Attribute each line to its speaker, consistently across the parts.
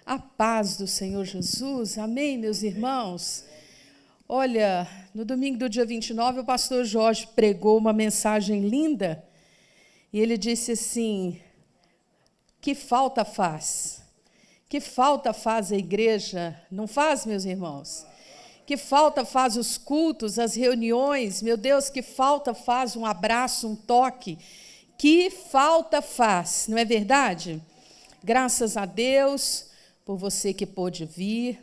Speaker 1: A paz do Senhor Jesus, amém, meus irmãos? Olha, no domingo do dia 29, o pastor Jorge pregou uma mensagem linda, e ele disse assim, que falta faz? Que falta faz a igreja? Não faz, meus irmãos? Que falta faz os cultos, as reuniões? Meu Deus, que falta faz um abraço, um toque? Que falta faz, não é verdade? Graças a Deus por você que pôde vir.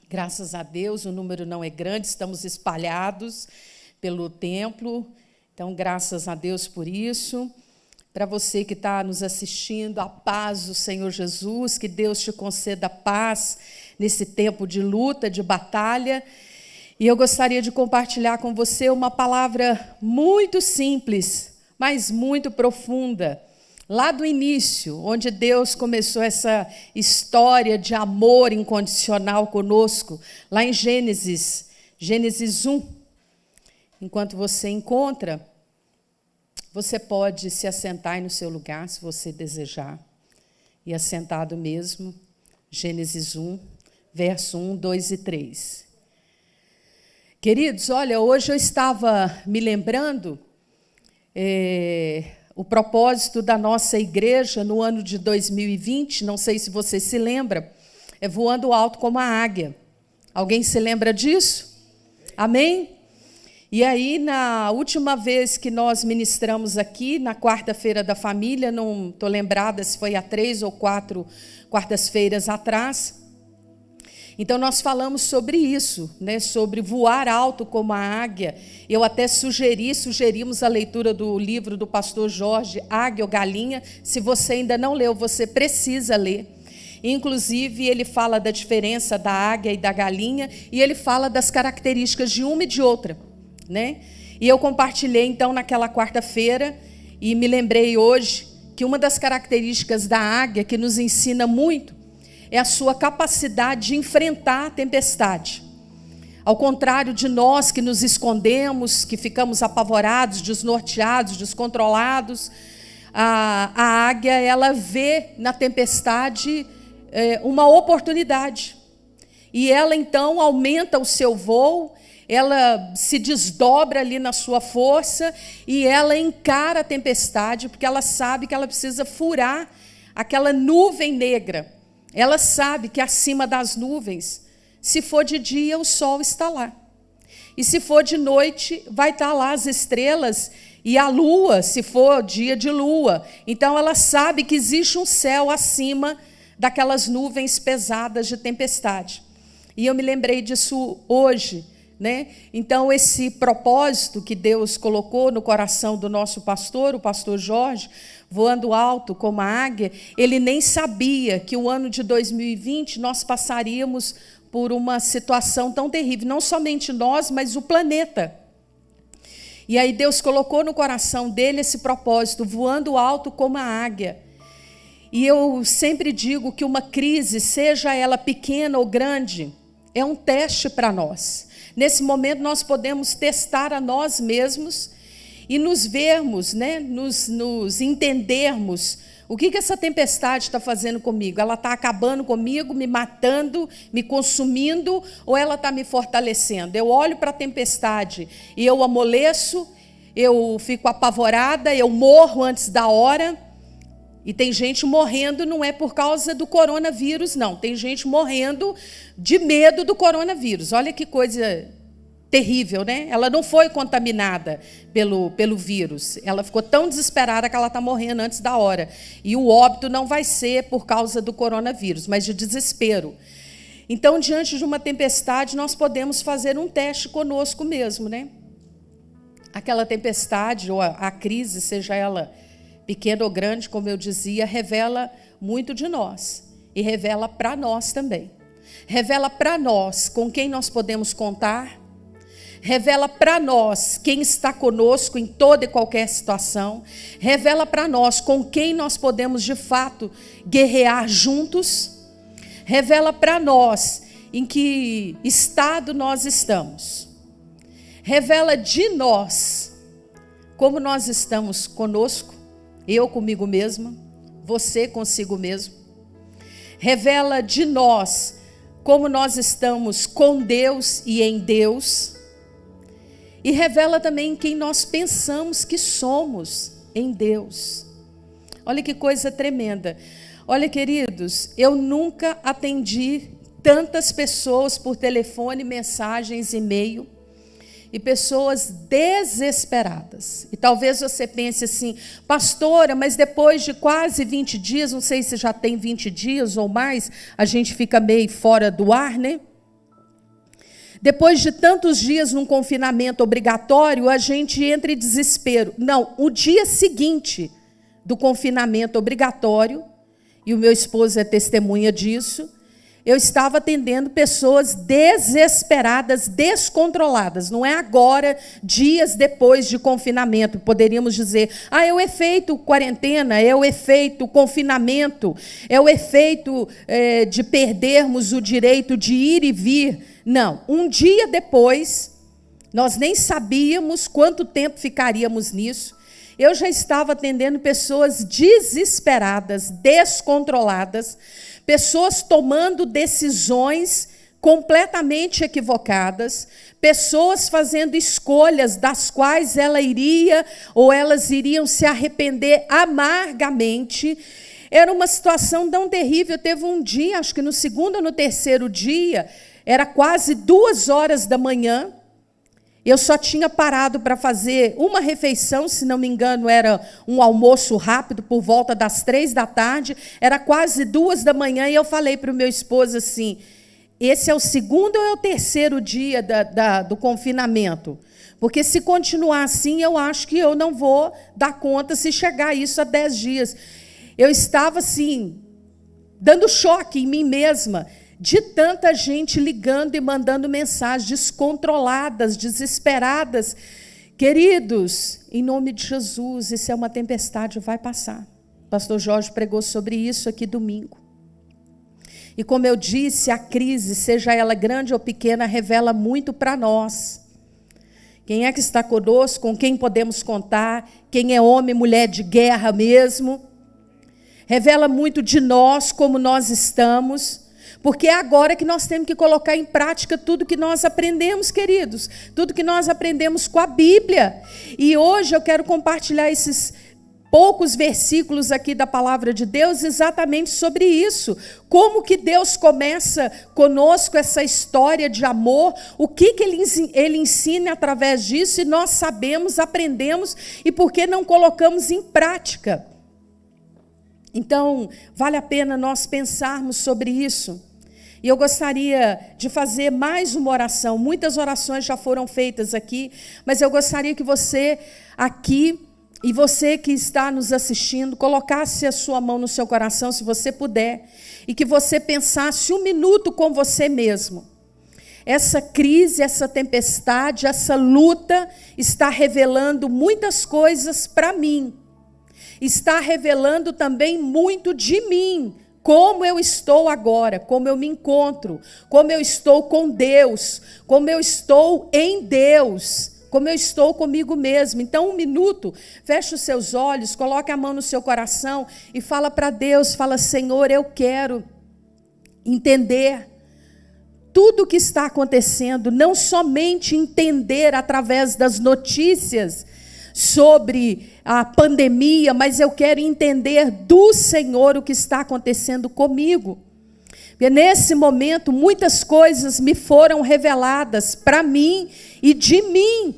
Speaker 1: Graças a Deus, o número não é grande, estamos espalhados pelo templo. Então, graças a Deus por isso. Para você que está nos assistindo, a paz do Senhor Jesus, que Deus te conceda paz nesse tempo de luta, de batalha. E eu gostaria de compartilhar com você uma palavra muito simples, mas muito profunda. Lá do início, onde Deus começou essa história de amor incondicional conosco, lá em Gênesis 1. Enquanto você encontra, você pode se assentar aí no seu lugar, se você desejar. E assentado mesmo, Gênesis 1, verso 1, 2 e 3. Queridos, olha, hoje eu estava me lembrando o propósito da nossa igreja no ano de 2020, não sei se você se lembra, é voando alto como a águia. Alguém se lembra disso? Amém? E aí, na última vez que nós ministramos aqui, na quarta-feira da família, não estou lembrada se foi há 3 ou 4 quartas-feiras atrás, então nós falamos sobre isso, né, sobre voar alto como a águia. Eu até sugerimos a leitura do livro do pastor Jorge, Águia ou Galinha. Se você ainda não leu, você precisa ler. Inclusive, ele fala da diferença da águia e da galinha, e ele fala das características de uma e de outra, né? E eu compartilhei, então, naquela quarta-feira, e me lembrei hoje que uma das características da águia, que nos ensina muito, é a sua capacidade de enfrentar a tempestade. Ao contrário de nós que nos escondemos, que ficamos apavorados, desnorteados, descontrolados, a águia, ela vê na tempestade uma oportunidade. E ela, então, aumenta o seu voo, ela se desdobra ali na sua força e ela encara a tempestade, porque ela sabe que ela precisa furar aquela nuvem negra. Ela sabe que acima das nuvens, se for de dia, o sol está lá. E se for de noite, vai estar lá as estrelas e a lua, se for dia de lua. Então, ela sabe que existe um céu acima daquelas nuvens pesadas de tempestade. E eu me lembrei disso hoje, né? Então, esse propósito que Deus colocou no coração do nosso pastor, o pastor Jorge, voando alto como a águia, ele nem sabia que o ano de 2020 nós passaríamos por uma situação tão terrível, não somente nós, mas o planeta. E aí Deus colocou no coração dele esse propósito, voando alto como a águia. E eu sempre digo que uma crise, seja ela pequena ou grande, é um teste para nós. Nesse momento nós podemos testar a nós mesmos e nos vermos, né, nos entendermos. O que essa tempestade está fazendo comigo? Ela está acabando comigo, me matando, me consumindo, ou ela está me fortalecendo? Eu olho para a tempestade e eu amoleço, eu fico apavorada, eu morro antes da hora. E tem gente morrendo, não é por causa do coronavírus, não. Tem gente morrendo de medo do coronavírus. Olha que coisa terrível, né? Ela não foi contaminada pelo vírus. Ela ficou tão desesperada que ela está morrendo antes da hora. E o óbito não vai ser por causa do coronavírus, mas de desespero. Então, diante de uma tempestade, nós podemos fazer um teste conosco mesmo, né? Aquela tempestade ou a crise, seja ela pequena ou grande, como eu dizia, revela muito de nós. E revela para nós também. Revela para nós com quem nós podemos contar. Revela para nós quem está conosco em toda e qualquer situação. Revela para nós com quem nós podemos, de fato, guerrear juntos. Revela para nós em que estado nós estamos. Revela de nós como nós estamos conosco, eu comigo mesma, você consigo mesmo. revela de nós como nós estamos com Deus e em Deus, e revela também quem nós pensamos que somos em Deus. Olha que coisa tremenda. Olha, queridos, eu nunca atendi tantas pessoas por telefone, mensagens, e-mail, e pessoas desesperadas. E talvez você pense assim, pastora, mas depois de quase 20 dias, não sei se já tem 20 dias ou mais, a gente fica meio fora do ar, né? Depois de tantos dias num confinamento obrigatório, a gente entra em desespero. Não, o dia seguinte do confinamento obrigatório, e o meu esposo é testemunha disso, eu estava atendendo pessoas desesperadas, descontroladas. Não é agora, dias depois de confinamento. Poderíamos dizer, é o efeito quarentena, é o efeito confinamento, é o efeito de perdermos o direito de ir e vir. Não, um dia depois, nós nem sabíamos quanto tempo ficaríamos nisso. Eu já estava atendendo pessoas desesperadas, descontroladas, pessoas tomando decisões completamente equivocadas, pessoas fazendo escolhas das quais elas iriam se arrepender amargamente. Era uma situação tão terrível. Teve um dia, acho que no segundo ou no terceiro dia, era quase 2h da manhã, eu só tinha parado para fazer uma refeição, se não me engano, era um almoço rápido, por volta das 3h, era quase 2h da manhã, e eu falei para o meu esposo assim, esse é o segundo ou é o terceiro dia do confinamento? Porque se continuar assim, eu acho que eu não vou dar conta se chegar isso a 10 dias. Eu estava assim, dando choque em mim mesma, de tanta gente ligando e mandando mensagens descontroladas, desesperadas. Queridos, em nome de Jesus, isso é uma tempestade, vai passar. O pastor Jorge pregou sobre isso aqui domingo. E como eu disse, a crise, seja ela grande ou pequena, revela muito para nós. Quem é que está conosco, com quem podemos contar, quem é homem, mulher de guerra mesmo. Revela muito de nós, como nós estamos. Porque é agora que nós temos que colocar em prática tudo que nós aprendemos, queridos. Tudo que nós aprendemos com a Bíblia. E hoje eu quero compartilhar esses poucos versículos aqui da palavra de Deus exatamente sobre isso. Como que Deus começa conosco essa história de amor, o que Ele ensina através disso, e nós sabemos, aprendemos, e por que não colocamos em prática? Então, vale a pena nós pensarmos sobre isso. E eu gostaria de fazer mais uma oração. Muitas orações já foram feitas aqui, mas eu gostaria que você aqui, e você que está nos assistindo, colocasse a sua mão no seu coração, se você puder, e que você pensasse um minuto com você mesmo. Essa crise, essa tempestade, essa luta está revelando muitas coisas para mim. Está revelando também muito de mim. Como eu estou agora, como eu me encontro, como eu estou com Deus, como eu estou em Deus, como eu estou comigo mesmo. Então, um minuto, feche os seus olhos, coloque a mão no seu coração e fala para Deus, fala, Senhor, eu quero entender tudo o que está acontecendo, não somente entender através das notícias sobre a pandemia, mas eu quero entender do Senhor o que está acontecendo comigo. Porque nesse momento muitas coisas me foram reveladas para mim e de mim,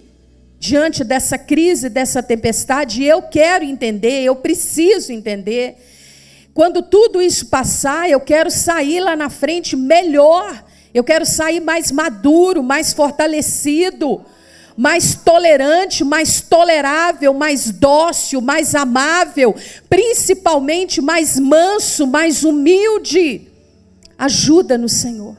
Speaker 1: diante dessa crise, dessa tempestade, e eu quero entender, eu preciso entender. Quando tudo isso passar, eu quero sair lá na frente melhor, eu quero sair mais maduro, mais fortalecido, mais tolerante, mais tolerável, mais dócil, mais amável, principalmente mais manso, mais humilde. Ajuda-nos, Senhor,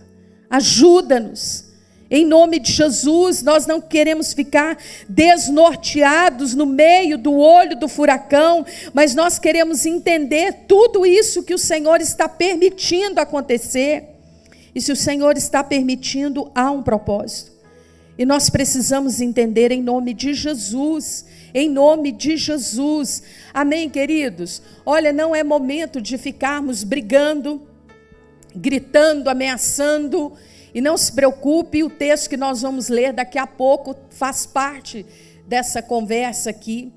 Speaker 1: ajuda-nos. Em nome de Jesus, nós não queremos ficar desnorteados no meio do olho do furacão, mas nós queremos entender tudo isso que o Senhor está permitindo acontecer. E se o Senhor está permitindo, há um propósito. E nós precisamos entender em nome de Jesus, em nome de Jesus. Amém, queridos? Olha, não é momento de ficarmos brigando, gritando, ameaçando. E não se preocupe, o texto que nós vamos ler daqui a pouco faz parte dessa conversa aqui.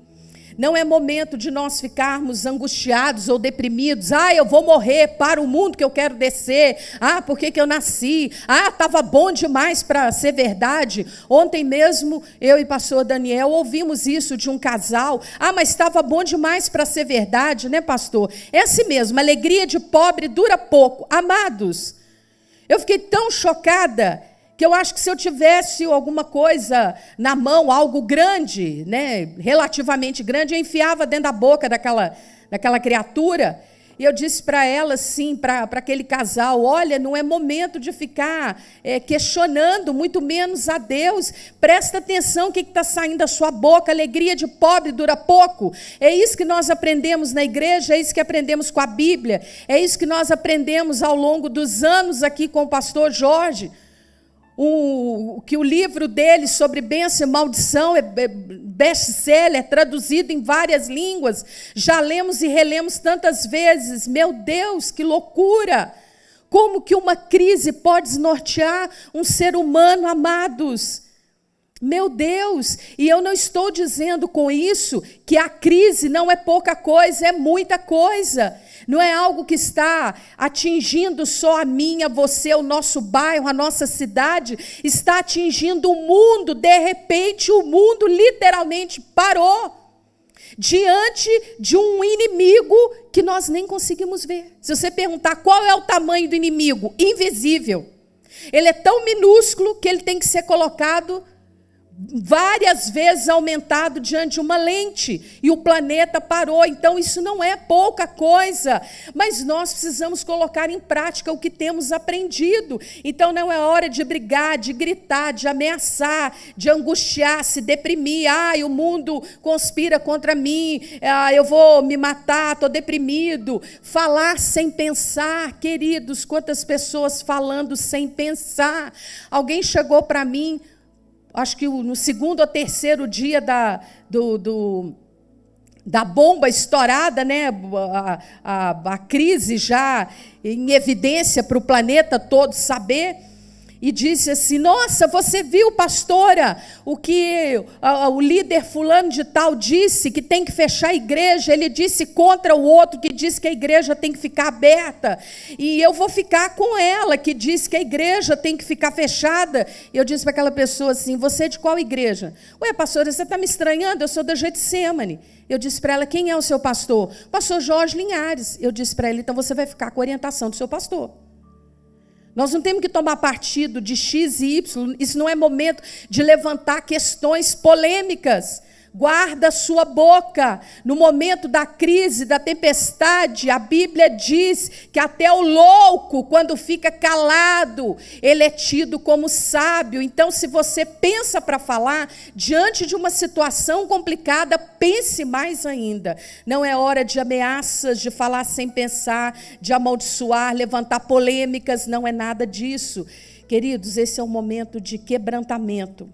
Speaker 1: Não é momento de nós ficarmos angustiados ou deprimidos. Eu vou morrer, para o mundo que eu quero descer. Por que eu nasci? Estava bom demais para ser verdade. Ontem mesmo, eu e o pastor Daniel ouvimos isso de um casal. Mas estava bom demais para ser verdade, né, pastor? É assim mesmo, a alegria de pobre dura pouco. Amados, eu fiquei tão chocada que eu acho que se eu tivesse alguma coisa na mão, algo grande, né, relativamente grande, eu enfiava dentro da boca daquela criatura. E eu disse para ela, sim, para aquele casal, olha, não é momento de ficar questionando, muito menos a Deus. Presta atenção o que está saindo da sua boca. Alegria de pobre dura pouco. É isso que nós aprendemos na igreja, é isso que aprendemos com a Bíblia, é isso que nós aprendemos ao longo dos anos aqui com o pastor Jorge. Que o livro dele sobre bênção e maldição é best-seller, traduzido em várias línguas. Já lemos e relemos tantas vezes. Meu Deus, que loucura! Como que uma crise pode desnortear um ser humano, amados? Meu Deus! E eu não estou dizendo com isso que a crise não é pouca coisa, é muita coisa. Não é algo que está atingindo só a mim, a você, o nosso bairro, a nossa cidade. Está atingindo o mundo. De repente, o mundo literalmente parou diante de um inimigo que nós nem conseguimos ver. Se você perguntar qual é o tamanho do inimigo, invisível. Ele é tão minúsculo que ele tem que ser colocado várias vezes aumentado diante de uma lente, e o planeta parou. Então isso não é pouca coisa, mas nós precisamos colocar em prática o que temos aprendido. Então não é hora de brigar, de gritar, de ameaçar, de angustiar, se deprimir. O mundo conspira contra mim, eu vou me matar, estou deprimido. Falar sem pensar, queridos, quantas pessoas falando sem pensar. Alguém chegou para mim, acho que no segundo ou terceiro dia da bomba estourada, né? A crise já em evidência para o planeta todo saber, e disse assim: nossa, você viu, pastora, o que o líder fulano de tal disse, que tem que fechar a igreja? Ele disse contra o outro, que disse que a igreja tem que ficar aberta, e eu vou ficar com ela, que disse que a igreja tem que ficar fechada. E eu disse para aquela pessoa assim: você é de qual igreja? Ué, pastora, você está me estranhando, eu sou da Getsemane. Eu disse para ela: quem é o seu pastor? Pastor Jorge Linhares. Eu disse para ela: então você vai ficar com a orientação do seu pastor. Nós não temos que tomar partido de X e Y. Isso não é momento de levantar questões polêmicas. Guarda a sua boca. No momento da crise, da tempestade, a Bíblia diz que até o louco, quando fica calado, ele é tido como sábio. Então, se você pensa para falar, diante de uma situação complicada, pense mais ainda. Não é hora de ameaças, de falar sem pensar, de amaldiçoar, levantar polêmicas, não é nada disso. Queridos, esse é um momento de quebrantamento,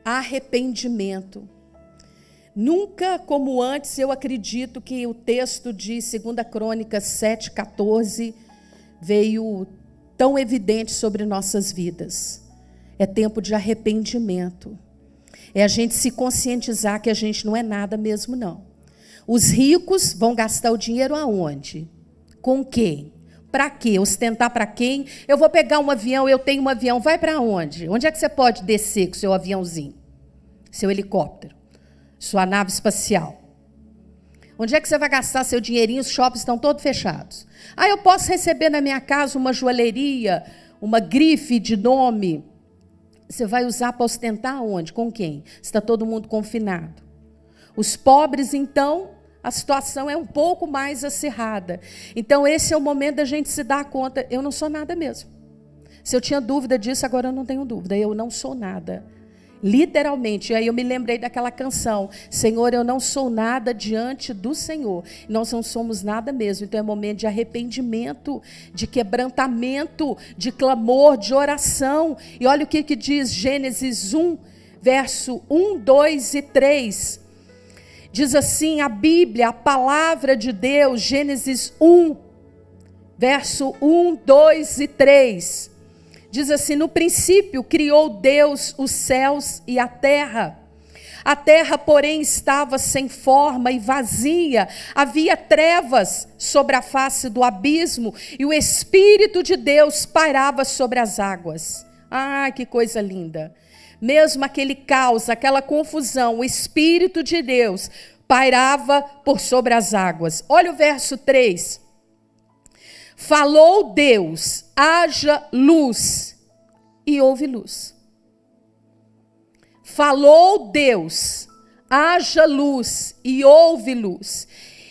Speaker 1: arrependimento. Nunca como antes, eu acredito que o texto de 2 Crônicas 7,14 veio tão evidente sobre nossas vidas. É tempo de arrependimento. É a gente se conscientizar que a gente não é nada mesmo, não. Os ricos vão gastar o dinheiro aonde? Com quem? Para quê? Ostentar para quem? Eu vou pegar um avião, eu tenho um avião. Vai para onde? Onde é que você pode descer com o seu aviãozinho? Seu helicóptero? Sua nave espacial? Onde é que você vai gastar seu dinheirinho? Os shoppings estão todos fechados. Eu posso receber na minha casa uma joalheria, uma grife de nome. Você vai usar para ostentar onde? Com quem? Está todo mundo confinado. Os pobres, então, a situação é um pouco mais acirrada. Então, esse é o momento da gente se dar conta: eu não sou nada mesmo. Se eu tinha dúvida disso, agora eu não tenho dúvida. Eu não sou nada. Literalmente. E aí eu me lembrei daquela canção: Senhor, eu não sou nada diante do Senhor. Nós não somos nada mesmo. Então é momento de arrependimento, de quebrantamento, de clamor, de oração. E olha o que diz Gênesis 1, verso 1, 2 e 3. Diz assim a Bíblia, a palavra de Deus, Gênesis 1, verso 1, 2 e 3. Diz assim: no princípio criou Deus os céus e a terra. A terra, porém, estava sem forma e vazia. Havia trevas sobre a face do abismo e o Espírito de Deus pairava sobre as águas. Ah, que coisa linda! Mesmo aquele caos, aquela confusão, o Espírito de Deus pairava por sobre as águas. Olha o verso 3. Falou Deus, haja luz, e houve luz. Falou Deus, haja luz, e houve luz.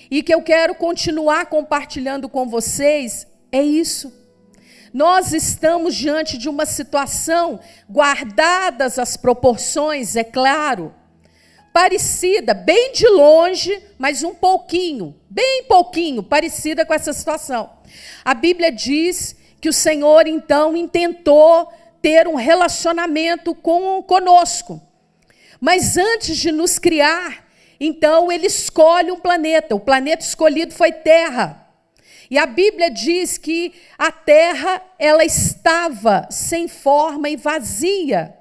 Speaker 1: E que eu quero continuar compartilhando com vocês é isso. Nós estamos diante de uma situação, guardadas as proporções, é claro, parecida, bem de longe, mas um pouquinho, bem pouquinho, parecida com essa situação. A Bíblia diz que o Senhor, então, intentou ter um relacionamento conosco. Mas antes de nos criar, então, Ele escolhe um planeta. O planeta escolhido foi Terra. E a Bíblia diz que a Terra, ela estava sem forma e vazia.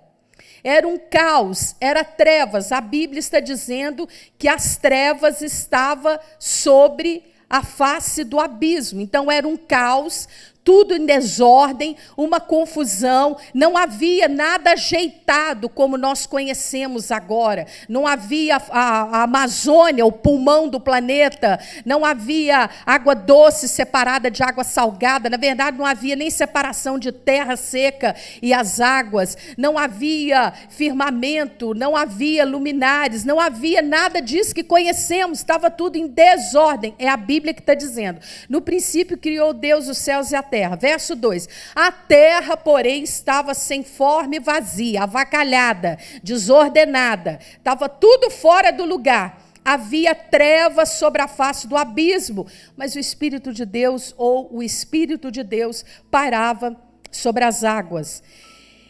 Speaker 1: Era um caos, era trevas. A Bíblia está dizendo que as trevas estavam sobre a face do abismo. Então era um caos, tudo em desordem, uma confusão, não havia nada ajeitado como nós conhecemos agora, não havia a Amazônia, o pulmão do planeta, não havia água doce separada de água salgada, na verdade não havia nem separação de terra seca e as águas, não havia firmamento, não havia luminares, não havia nada disso que conhecemos, estava tudo em desordem, é a Bíblia que está dizendo. No princípio criou Deus os céus e a terra. Verso 2, a terra, porém, estava sem forma e vazia, avacalhada, desordenada, estava tudo fora do lugar, havia trevas sobre a face do abismo, mas o Espírito de Deus, ou o Espírito de Deus, pairava sobre as águas.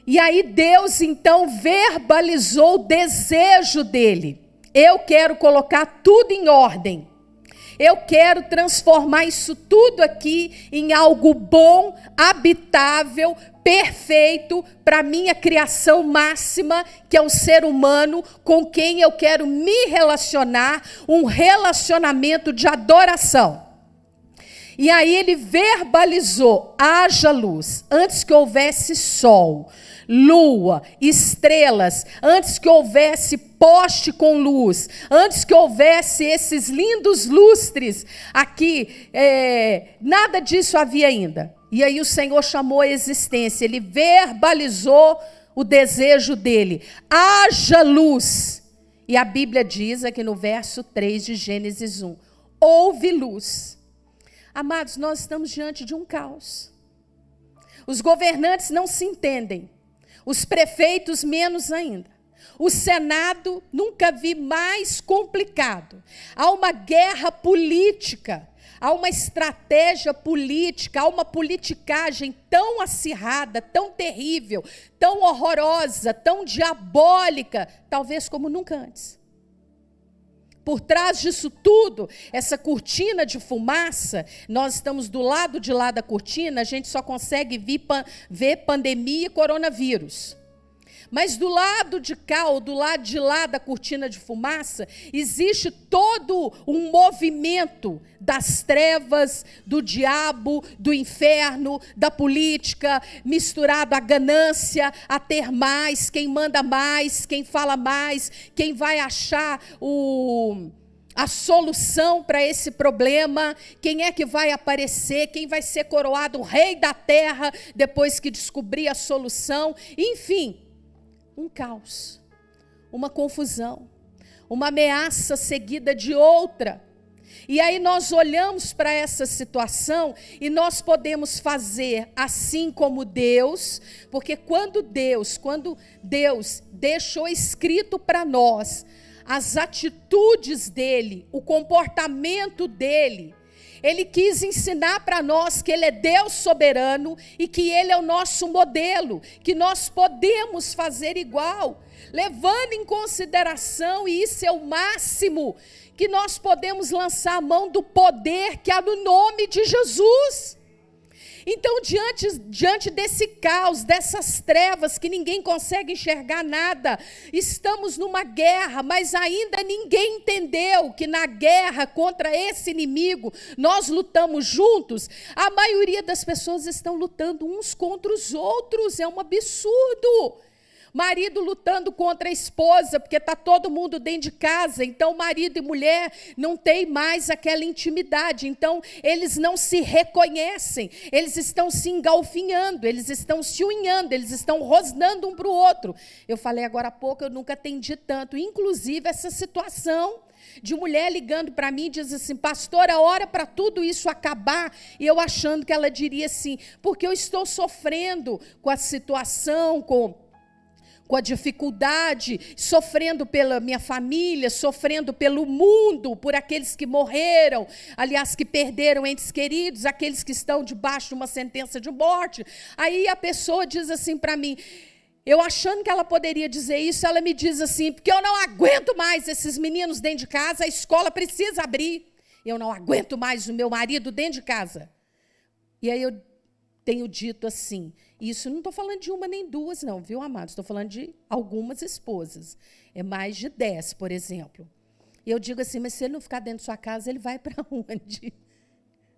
Speaker 1: E aí Deus, então, verbalizou o desejo dele, eu quero colocar tudo em ordem, eu quero transformar isso tudo aqui em algo bom, habitável, perfeito para a minha criação máxima, que é o ser humano com quem eu quero me relacionar, um relacionamento de adoração. E aí ele verbalizou, haja luz, antes que houvesse sol, lua, estrelas, antes que houvesse poste com luz, antes que houvesse esses lindos lustres aqui, nada disso havia ainda. E aí o Senhor chamou a existência, ele verbalizou o desejo dele, haja luz. E a Bíblia diz aqui no verso 3 de Gênesis 1, houve luz. Amados, nós estamos diante de um caos. Os governantes não se entendem, os prefeitos menos ainda. O Senado nunca vi mais complicado. Há uma guerra política, há uma estratégia política, há uma politicagem tão acirrada, tão terrível, tão horrorosa, tão diabólica, talvez como nunca antes. Por trás disso tudo, essa cortina de fumaça, nós estamos do lado de lá da cortina, a gente só consegue ver pandemia e coronavírus. Mas do lado de cá, ou do lado de lá da cortina de fumaça, existe todo um movimento das trevas, do diabo, do inferno, da política, misturado à ganância, a ter mais, quem manda mais, quem fala mais, quem vai achar a solução para esse problema, quem é que vai aparecer, quem vai ser coroado o rei da terra depois que descobrir a solução, enfim. Um caos, uma confusão, uma ameaça seguida de outra. E aí nós olhamos para essa situação e nós podemos fazer assim como Deus, porque quando Deus deixou escrito para nós as atitudes dele, o comportamento dele, ele quis ensinar para nós que ele é Deus soberano e que ele é o nosso modelo, que nós podemos fazer igual, levando em consideração, e isso é o máximo, que nós podemos lançar a mão do poder que há no nome de Jesus. Então, diante desse caos, dessas trevas que ninguém consegue enxergar nada, estamos numa guerra, mas ainda ninguém entendeu que na guerra contra esse inimigo, nós lutamos juntos. A maioria das pessoas estão lutando uns contra os outros, é um absurdo. Marido lutando contra a esposa, porque está todo mundo dentro de casa, então marido e mulher não tem mais aquela intimidade, então eles não se reconhecem, eles estão se engalfinhando, eles estão se unhando, eles estão rosnando um para o outro. Eu falei agora há pouco, eu nunca atendi tanto, inclusive essa situação de mulher ligando para mim e diz assim, pastora, ora para tudo isso acabar, e eu achando que ela diria assim, porque eu estou sofrendo com a situação, com a dificuldade, sofrendo pela minha família, sofrendo pelo mundo, por aqueles que morreram, aliás, que perderam entes queridos, aqueles que estão debaixo de uma sentença de morte. Aí a pessoa diz assim para mim, eu achando que ela poderia dizer isso, ela me diz assim, porque eu não aguento mais esses meninos dentro de casa, a escola precisa abrir, eu não aguento mais o meu marido dentro de casa. E aí eu tenho dito assim, isso não estou falando de uma nem duas não, viu, amados? Estou falando de algumas esposas, é mais de 10, por exemplo. E eu digo assim, mas se ele não ficar dentro de sua casa, ele vai para onde?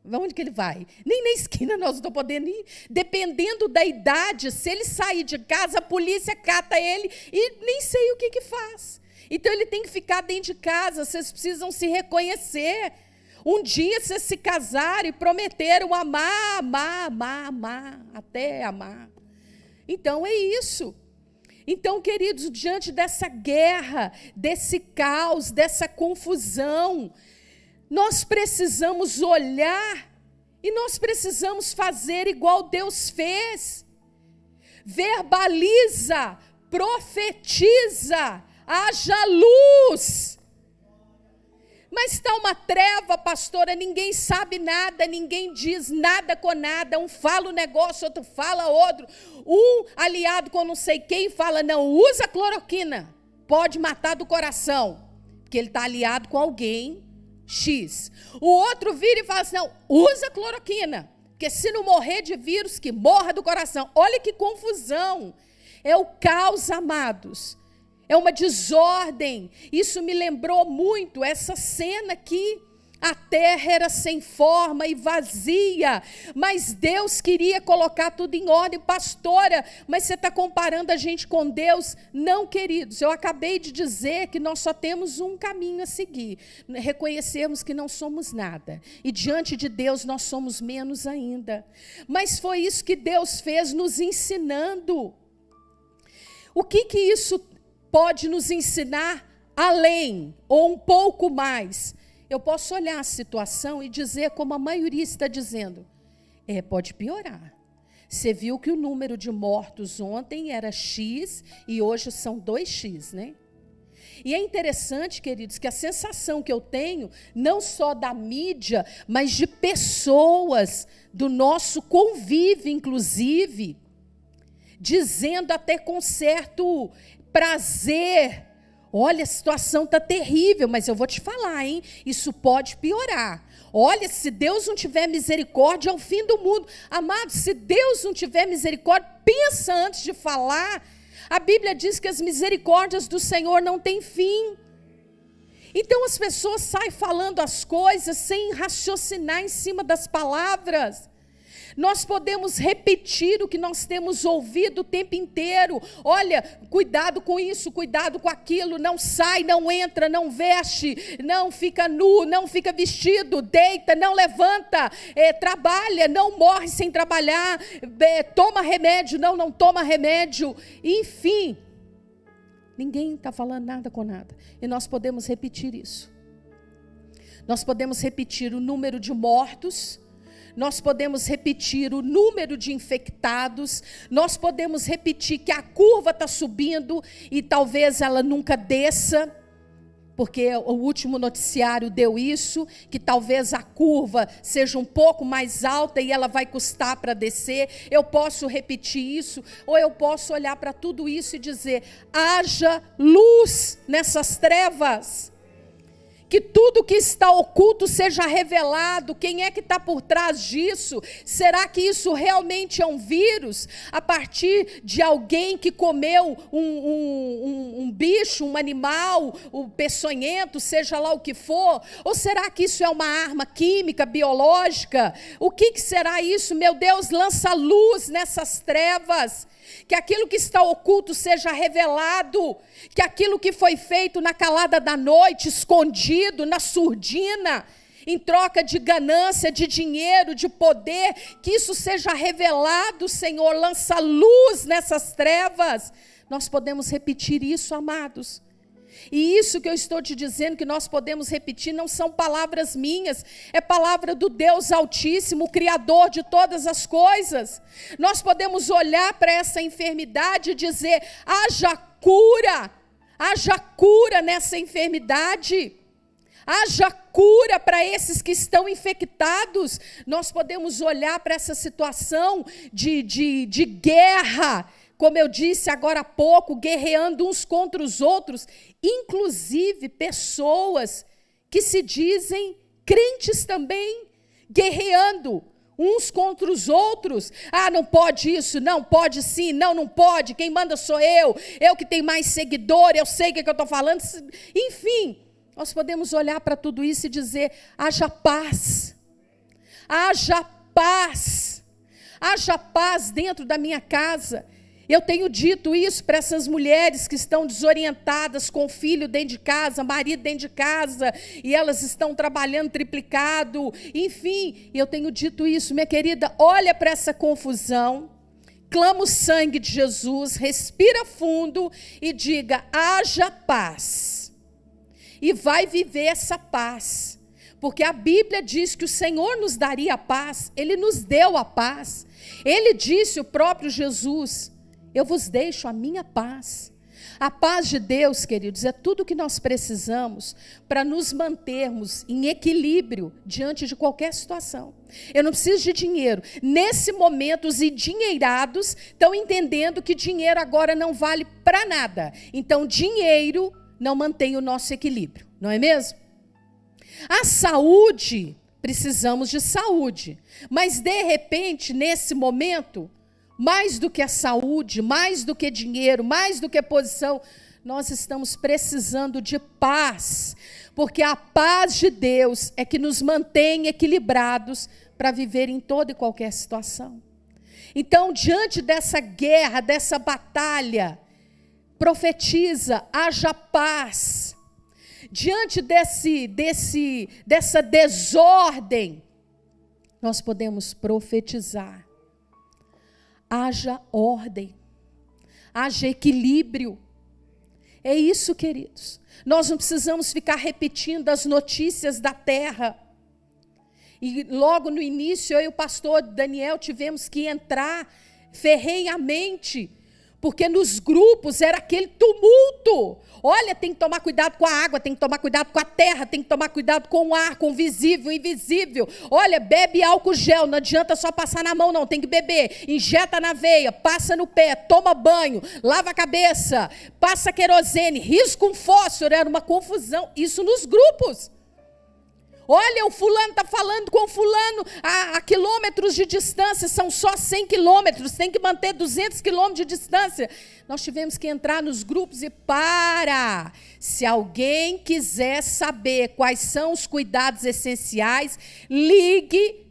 Speaker 1: Onde que ele vai? Nem na esquina nós não estamos podendo ir. Dependendo da idade, se ele sair de casa, a polícia cata ele e nem sei o que faz. Então ele tem que ficar dentro de casa, vocês precisam se reconhecer. Um dia vocês se casaram e prometeram amar, até amar. Então é isso. Então, queridos, diante dessa guerra, desse caos, dessa confusão, nós precisamos olhar e nós precisamos fazer igual Deus fez. Verbaliza, profetiza, haja luz. Mas está uma treva, pastora, ninguém sabe nada, ninguém diz nada com nada, um fala um negócio, outro fala outro, um aliado com não sei quem fala, não, usa cloroquina, pode matar do coração, porque ele está aliado com alguém X. O outro vira e fala assim, não, usa cloroquina, porque se não morrer de vírus, que morra do coração. Olha que confusão, é o caos, amados. É uma desordem. Isso me lembrou muito essa cena aqui. A terra era sem forma e vazia, mas Deus queria colocar tudo em ordem. Pastora, mas você está comparando a gente com Deus? Não, queridos, eu acabei de dizer que nós só temos um caminho a seguir. Reconhecermos que não somos nada. E diante de Deus nós somos menos ainda. Mas foi isso que Deus fez, nos ensinando. O que isso pode nos ensinar além, ou um pouco mais? Eu posso olhar a situação e dizer como a maioria está dizendo. Pode piorar. Você viu que o número de mortos ontem era X e hoje são 2X, né? E é interessante, queridos, que a sensação que eu tenho, não só da mídia, mas de pessoas do nosso convívio, inclusive, dizendo até com certo prazer, olha, a situação está terrível, mas eu vou te falar, hein? Isso pode piorar. Olha, se Deus não tiver misericórdia, é o fim do mundo. Amados, se Deus não tiver misericórdia, pensa antes de falar. A Bíblia diz que as misericórdias do Senhor não têm fim. Então as pessoas saem falando as coisas sem raciocinar em cima das palavras. Nós podemos repetir o que nós temos ouvido o tempo inteiro. Olha, cuidado com isso, cuidado com aquilo. Não sai, não entra, não veste, não fica nu, não fica vestido, deita, não levanta, trabalha, não morre sem trabalhar, toma remédio, não toma remédio. Enfim, ninguém está falando nada com nada. E nós podemos repetir isso. Nós podemos repetir o número de mortos. Nós podemos repetir o número de infectados, nós podemos repetir que a curva está subindo e talvez ela nunca desça, porque o último noticiário deu isso, que talvez a curva seja um pouco mais alta e ela vai custar para descer. Eu posso repetir isso, ou eu posso olhar para tudo isso e dizer, haja luz nessas trevas. Que tudo que está oculto seja revelado. Quem é que está por trás disso? Será que isso realmente é um vírus? A partir de alguém que comeu um bicho, um animal, um peçonhento, seja lá o que for? Ou será que isso é uma arma química, biológica? O que será isso? Meu Deus, lança luz nessas trevas. Que aquilo que está oculto seja revelado, que aquilo que foi feito na calada da noite, escondido, na surdina, em troca de ganância, de dinheiro, de poder, que isso seja revelado, Senhor, lança luz nessas trevas. Nós podemos repetir isso, amados. E isso que eu estou te dizendo, que nós podemos repetir, não são palavras minhas, é palavra do Deus Altíssimo, o Criador de todas as coisas. Nós podemos olhar para essa enfermidade e dizer, haja cura nessa enfermidade, haja cura para esses que estão infectados. Nós podemos olhar para essa situação de guerra, como eu disse agora há pouco, guerreando uns contra os outros, inclusive pessoas que se dizem crentes também, guerreando uns contra os outros. Ah, não pode isso, não pode sim, não pode, quem manda sou eu que tenho mais seguidor, eu sei o que eu estou falando. Enfim, nós podemos olhar para tudo isso e dizer, haja paz dentro da minha casa. Eu tenho dito isso para essas mulheres que estão desorientadas, com filho dentro de casa, marido dentro de casa, e elas estão trabalhando triplicado, enfim, eu tenho dito isso, minha querida, olha para essa confusão, clama o sangue de Jesus, respira fundo e diga, haja paz, e vai viver essa paz, porque a Bíblia diz que o Senhor nos daria a paz, Ele nos deu a paz, Ele disse, o próprio Jesus, eu vos deixo a minha paz. A paz de Deus, queridos, é tudo o que nós precisamos para nos mantermos em equilíbrio diante de qualquer situação. Eu não preciso de dinheiro. Nesse momento, os endinheirados estão entendendo que dinheiro agora não vale para nada. Então, dinheiro não mantém o nosso equilíbrio, não é mesmo? A saúde, precisamos de saúde. Mas, de repente, nesse momento, mais do que a saúde, mais do que dinheiro, mais do que posição, nós estamos precisando de paz, porque a paz de Deus é que nos mantém equilibrados para viver em toda e qualquer situação. Então, diante dessa guerra, dessa batalha, profetiza, haja paz. Diante dessa desordem, nós podemos profetizar. Haja ordem, haja equilíbrio. É isso, queridos. Nós não precisamos ficar repetindo as notícias da terra. E logo no início, eu e o pastor Daniel tivemos que entrar ferrenhamente, porque nos grupos era aquele tumulto. Olha, tem que tomar cuidado com a água, tem que tomar cuidado com a terra, tem que tomar cuidado com o ar, com o visível, o invisível. Olha, bebe álcool gel, não adianta só passar na mão não, tem que beber. Injeta na veia, passa no pé, toma banho, lava a cabeça, passa querosene, risca um fósforo, era uma confusão. Isso nos grupos. Olha, o fulano está falando com o fulano a quilômetros de distância, são só 100 quilômetros, tem que manter 200 quilômetros de distância. Nós tivemos que entrar nos grupos e se alguém quiser saber quais são os cuidados essenciais, ligue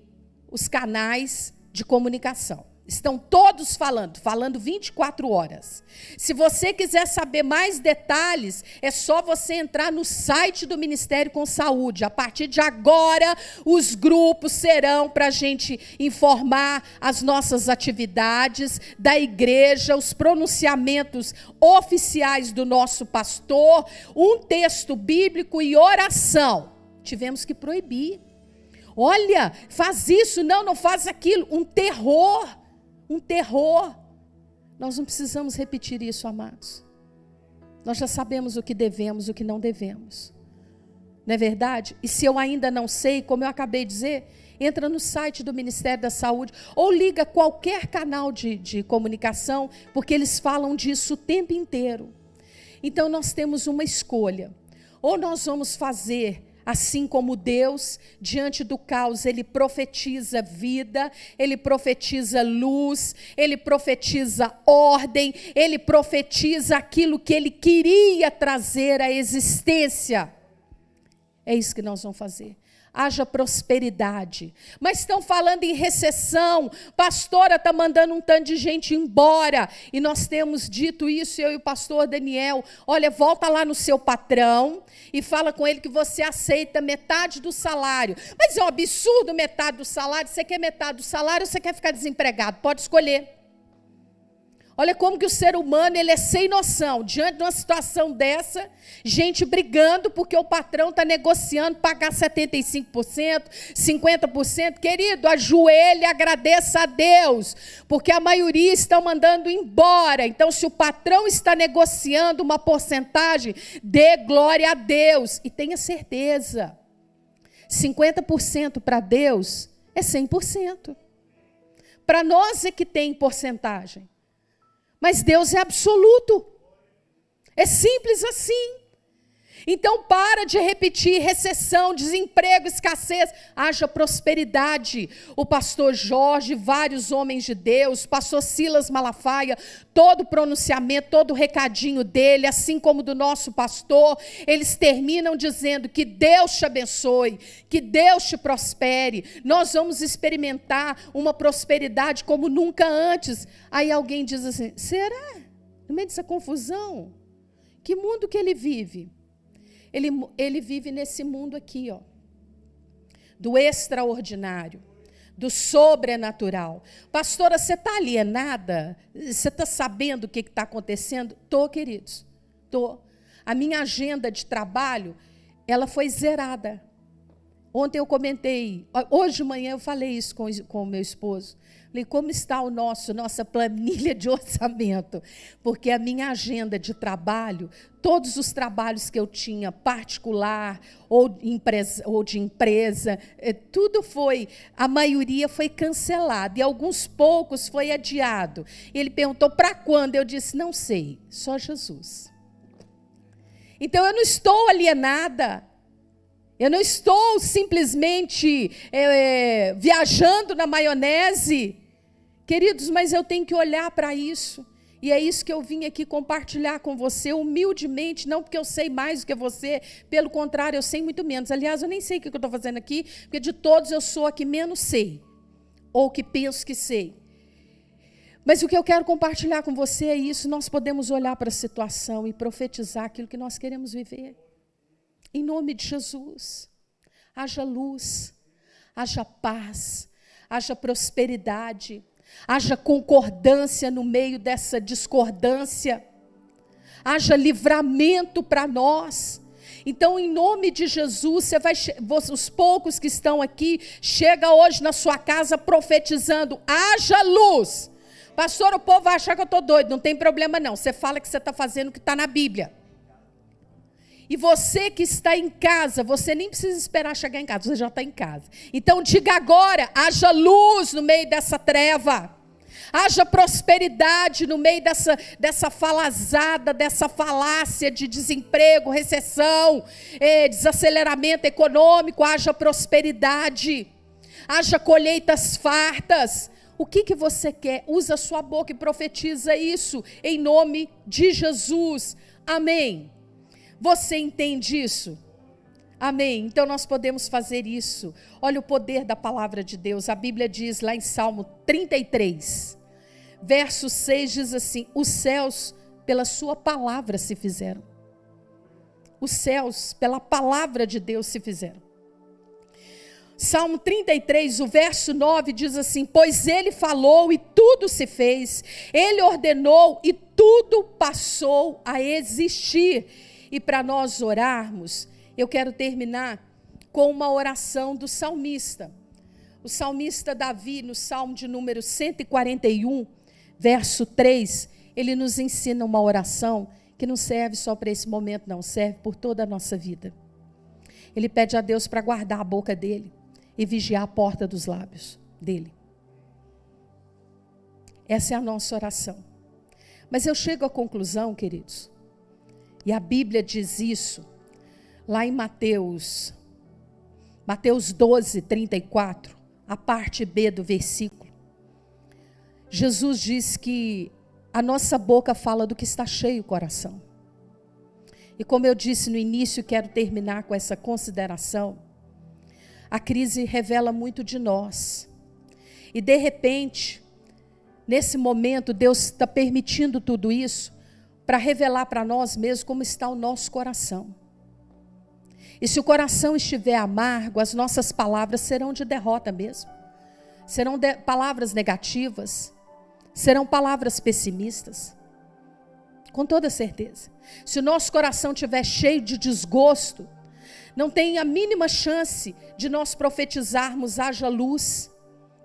Speaker 1: os canais de comunicação. Estão todos falando 24 horas. Se você quiser saber mais detalhes, é só você entrar no site do Ministério com Saúde. A partir de agora, os grupos serão para a gente informar as nossas atividades da igreja, os pronunciamentos oficiais do nosso pastor, um texto bíblico e oração. Tivemos que proibir. Olha, faz isso, não faz aquilo. Um terror. Nós não precisamos repetir isso, amados. Nós já sabemos o que devemos, o que não devemos. Não é verdade? E se eu ainda não sei, como eu acabei de dizer, entra no site do Ministério da Saúde ou liga qualquer canal de comunicação, porque eles falam disso o tempo inteiro. Então nós temos uma escolha. Ou nós vamos fazer assim como Deus, diante do caos, Ele profetiza vida, Ele profetiza luz, Ele profetiza ordem, Ele profetiza aquilo que Ele queria trazer à existência. É isso que nós vamos fazer. Haja prosperidade. Mas estão falando em recessão, pastora está mandando um tanto de gente embora, e nós temos dito isso, eu e o pastor Daniel, olha, volta lá no seu patrão, e fala com ele que você aceita metade do salário. Mas é um absurdo metade do salário, você quer metade do salário ou você quer ficar desempregado? Pode escolher. Olha como que o ser humano, ele é sem noção, diante de uma situação dessa, gente brigando porque o patrão está negociando pagar 75%, 50%, querido, ajoelhe e agradeça a Deus, porque a maioria estão mandando embora, então se o patrão está negociando uma porcentagem, dê glória a Deus, e tenha certeza, 50% para Deus é 100%, para nós é que tem porcentagem, mas Deus é absoluto. É simples assim. Então para de repetir recessão, desemprego, escassez. Haja prosperidade. O pastor Jorge, vários homens de Deus, pastor Silas Malafaia, todo o pronunciamento, todo o recadinho dele, assim como do nosso pastor, eles terminam dizendo que Deus te abençoe, que Deus te prospere. Nós vamos experimentar uma prosperidade como nunca antes. Aí alguém diz assim, será? No meio dessa confusão, que mundo que ele vive? Ele vive nesse mundo aqui, ó, do extraordinário, do sobrenatural. Pastora, você está alienada? Você está sabendo o que está acontecendo? Estou, queridos, estou. A minha agenda de trabalho, ela foi zerada. Ontem eu comentei, hoje de manhã eu falei isso com o meu esposo. Falei, como está nossa planilha de orçamento? Porque a minha agenda de trabalho, todos os trabalhos que eu tinha, particular ou de empresa, tudo foi, a maioria foi cancelada, e alguns poucos foi adiado. Ele perguntou, para quando? Eu disse, não sei, só Jesus. Então eu não estou alienada, eu não estou simplesmente viajando na maionese, queridos, mas eu tenho que olhar para isso, e é isso que eu vim aqui compartilhar com você, humildemente, não porque eu sei mais do que você, pelo contrário, eu sei muito menos. Aliás, eu nem sei o que eu estou fazendo aqui, porque de todos eu sou a que menos sei, ou que penso que sei. Mas o que eu quero compartilhar com você é isso, nós podemos olhar para a situação e profetizar aquilo que nós queremos viver. Em nome de Jesus, haja luz, haja paz, haja prosperidade, haja concordância no meio dessa discordância, haja livramento para nós. Então, em nome de Jesus, os poucos que estão aqui, chega hoje na sua casa profetizando, haja luz. Pastor, o povo vai achar que eu estou doido, não tem problema não, você fala que você está fazendo o que está na Bíblia. E você que está em casa, você nem precisa esperar chegar em casa, você já está em casa. Então diga agora, haja luz no meio dessa treva. Haja prosperidade no meio dessa falazada, dessa falácia de desemprego, recessão, desaceleramento econômico. Haja prosperidade, haja colheitas fartas. O que você quer? Usa a sua boca e profetiza isso, em nome de Jesus. Amém. Você entende isso? Amém? Então nós podemos fazer isso. Olha o poder da palavra de Deus. A Bíblia diz lá em Salmo 33, verso 6, diz assim, os céus pela sua palavra se fizeram. Os céus pela palavra de Deus se fizeram. Salmo 33, o verso 9 diz assim, pois ele falou e tudo se fez, ele ordenou e tudo passou a existir. E para nós orarmos, eu quero terminar com uma oração do salmista. O salmista Davi, no Salmo de número 141, verso 3, ele nos ensina uma oração que não serve só para esse momento, não, serve por toda a nossa vida. Ele pede a Deus para guardar a boca dele e vigiar a porta dos lábios dele. Essa é a nossa oração. Mas eu chego à conclusão, queridos, e a Bíblia diz isso, Lá em Mateus 12, 34, a parte B do versículo, Jesus diz que a nossa boca fala do que está cheio o coração. E como eu disse no início, quero terminar com essa consideração. A crise revela muito de nós. E de repente, nesse momento, Deus está permitindo tudo isso para revelar para nós mesmos como está o nosso coração. E se o coração estiver amargo, as nossas palavras serão de derrota mesmo. Serão palavras negativas, serão palavras pessimistas. Com toda certeza. Se o nosso coração estiver cheio de desgosto, não tem a mínima chance de nós profetizarmos haja luz,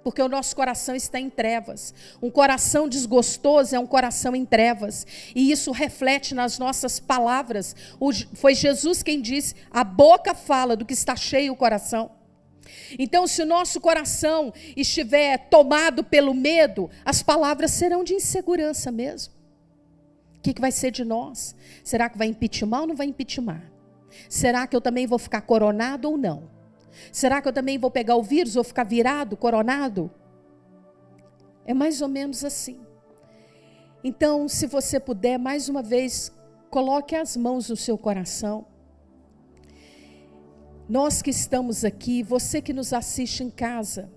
Speaker 1: porque o nosso coração está em trevas. Um coração desgostoso é um coração em trevas, e isso reflete nas nossas palavras. Foi Jesus quem disse: a boca fala do que está cheio o coração. Então, se o nosso coração estiver tomado pelo medo, as palavras serão de insegurança mesmo. O que vai ser de nós? Será que vai impeachment ou não vai impeachment? Será que eu também vou ficar coronado ou não? Será que eu também vou pegar o vírus ou ficar virado, coronado? É mais ou menos assim. Então, se você puder, mais uma vez, coloque as mãos no seu coração. Nós que estamos aqui, você que nos assiste em casa,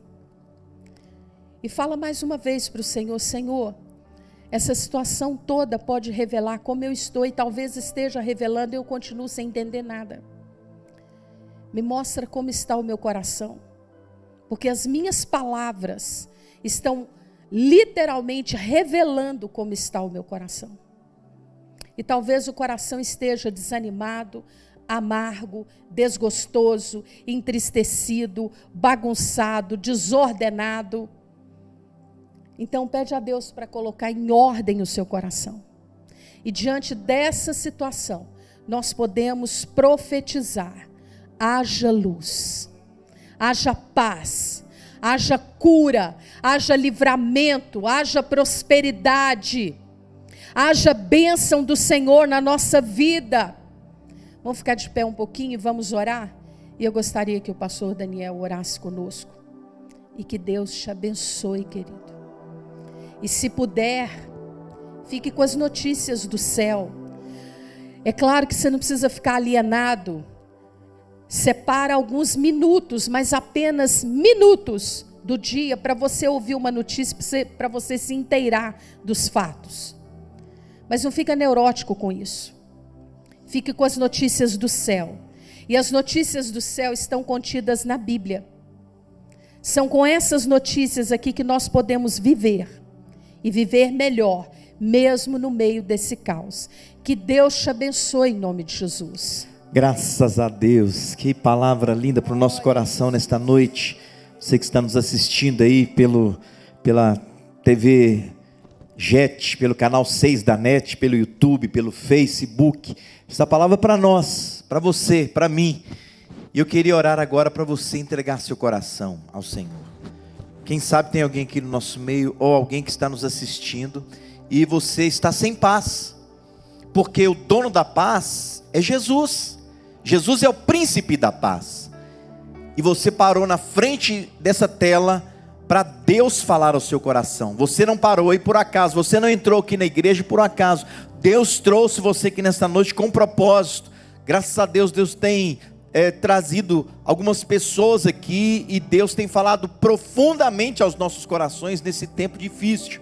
Speaker 1: e fala mais uma vez para o Senhor: Senhor, essa situação toda pode revelar como eu estou, e talvez esteja revelando e eu continuo sem entender nada. Me mostra como está o meu coração, porque as minhas palavras estão literalmente revelando como está o meu coração. E talvez o coração esteja desanimado, amargo, desgostoso, entristecido, bagunçado, desordenado. Então pede a Deus para colocar em ordem o seu coração. E diante dessa situação, nós podemos profetizar: haja luz, haja paz, haja cura, haja livramento, haja prosperidade, haja bênção do Senhor na nossa vida. Vamos ficar de pé um pouquinho e vamos orar? E eu gostaria que o pastor Daniel orasse conosco. E que Deus te abençoe, querido. E se puder, fique com as notícias do céu. É claro que você não precisa ficar alienado. Separa alguns minutos, mas apenas minutos do dia para você ouvir uma notícia, para você se inteirar dos fatos. Mas não fica neurótico com isso. Fique com as notícias do céu. E as notícias do céu estão contidas na Bíblia. São com essas notícias aqui que nós podemos viver. E viver melhor, mesmo no meio desse caos. Que Deus te abençoe em nome de Jesus.
Speaker 2: Graças a Deus, que palavra linda para o nosso coração nesta noite. Você que está nos assistindo aí pela TV JET, pelo canal 6 da NET, pelo YouTube, pelo Facebook. Essa palavra é para nós, para você, para mim. E eu queria orar agora para você entregar seu coração ao Senhor. Quem sabe tem alguém aqui no nosso meio, ou alguém que está nos assistindo, e você está sem paz, porque o dono da paz é Jesus. Jesus é o príncipe da paz. E você parou na frente dessa tela para Deus falar ao seu coração. Você não parou aí por acaso, você não entrou aqui na igreja por acaso. Deus trouxe você aqui nesta noite com um propósito. Graças a Deus, Deus tem trazido algumas pessoas aqui, e Deus tem falado profundamente aos nossos corações nesse tempo difícil.